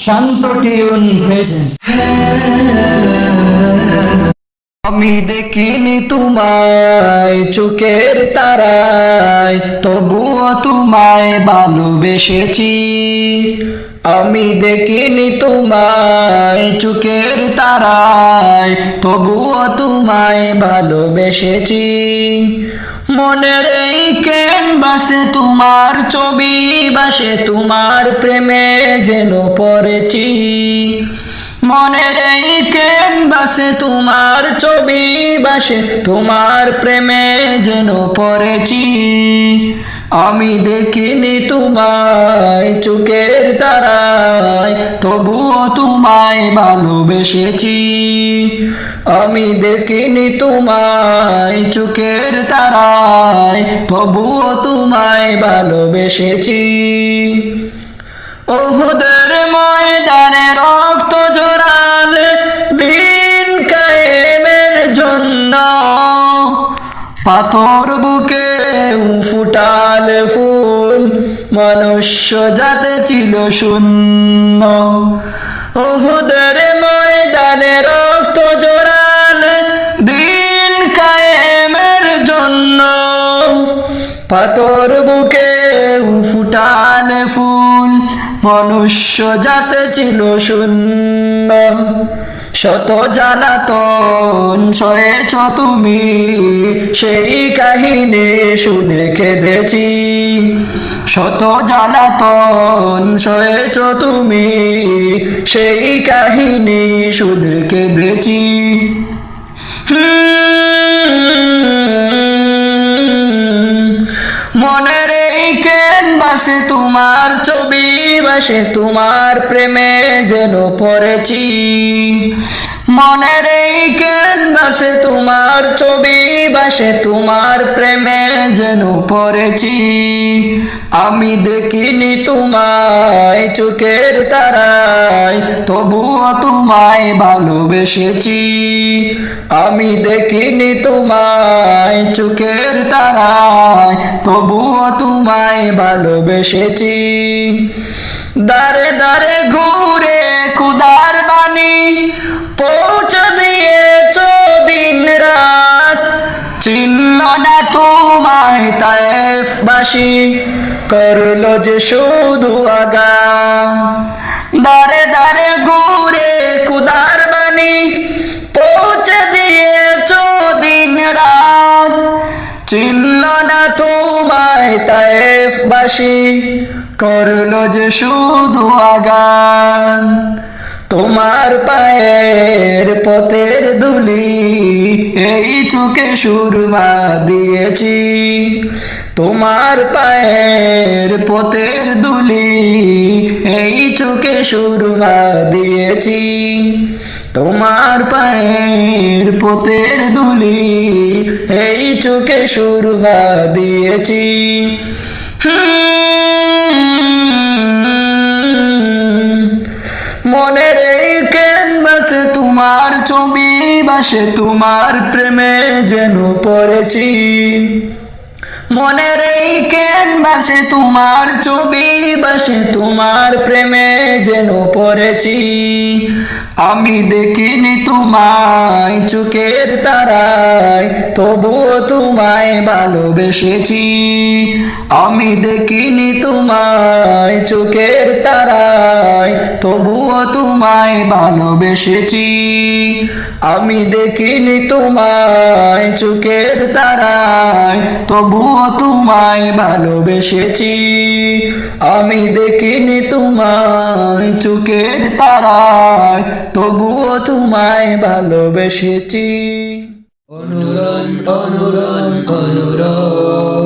শান্ত tune presence. আমি দেখিনি তোমায় চোখের তারায়, তবুও তোমায় ভালোবেসেছি। আমি দেখিনি তোমায় চোখের তারায়, তবুও তোমায় ভালোবেসেছি। মনের এই ক্যানভাসে তোমার ছবি বাসে, তোমার প্রেমে যেন পড়েছি। মনের এই ক্যানভাসে তোমার ছবি বাসে, তোমার প্রেমে যেন পড়েছি। আমি দেখিনি তোমায় চোখের তারায়, তবুও তোমায় ভালোবেসেছি। আমি দেখিনি তোমায় চোখের তারায়, তবুও তোমায় ভালোবেসেছি। ওহুদের ময়দানে রক্ত ঝরালে দিন কায়েমের জন্য, পাথর বুকে ফুটালে ফুল, মনুষ্য জাতি ছিল শূন্য। ওহুদের ময়দানে রক্ত ঝরালে দিন কায়েমের জন্য, পাথর বুকে ফুটালে ফুল, মনুষ্য জাতি ছিল শূন্য। শত জ্বালাতন সয়েছ তুমি, সেই কাহিনী শুনে কেঁদেছি। শত জ্বালাতন সয়েছ তুমি, সেই কাহিনী শুনে কেঁদেছি। মনের এই ক্যানভাসে তোমার ছবি বাসে, তোমার প্রেমে যেন পড়েছি। মনের এই ক্যানভাসে তোমার ছবি বাসে, তোমার প্রেমে যেন পড়েছি। আমি দেখিনি তোমায় চোখের তারায়, তবুও তোমায় ভালোবেসেছি। আমি দেখিনি তোমায় চোখের তারায়, তবুও তোমায় ভালোবেসেছি। দারে দারে ঘুরে খুদার বাণী পৌঁছে দিয়েছ দিন রাত, চিনল না তোমায় তায়েফবাসী, করলো যে শুধু আগাম। দারে দারে ঘুরে খুদার বাণী পৌঁছে দিয়েছ দিন রাত, চিনল না তোমায় তায়েফবাসী, করলো যে শুধু আগান। তোমার পায়ের পথের ধুলি এই চোখে সুরমা দিয়েছি। তোমার পায়ের পথের ধুলি এই চোখে সুরমা দিয়েছি। তোমার পায়ের পথের ধুলি এই চোখে সুরমা দিয়েছি। মনের এই ক্যানভাসে তোমার ছবি বাসে, তোমার প্রেমে যেন পড়েছি। মনের এই ক্যানভাসে তোমার ছবি বাসে, তোমার প্রেমে যেন পড়েছি। আমি দেখিনি তোমায় চোখের তারায়, তবুও তোমায় ভালোবেসেছি। আমি দেখিনি তোমায় চোখের তারায়, তবুও তোমায় ভালোবেসেছি। আমি দেখিনি তোমায় চোখের তারায়, তবুও তোমায় ভালোবেসেছি। আমি দেখিনি তোমায় চোখের তারায়, তবুও তোমায় ভালোবেসেছি। অনুরণ অনুরণ অনুরণ।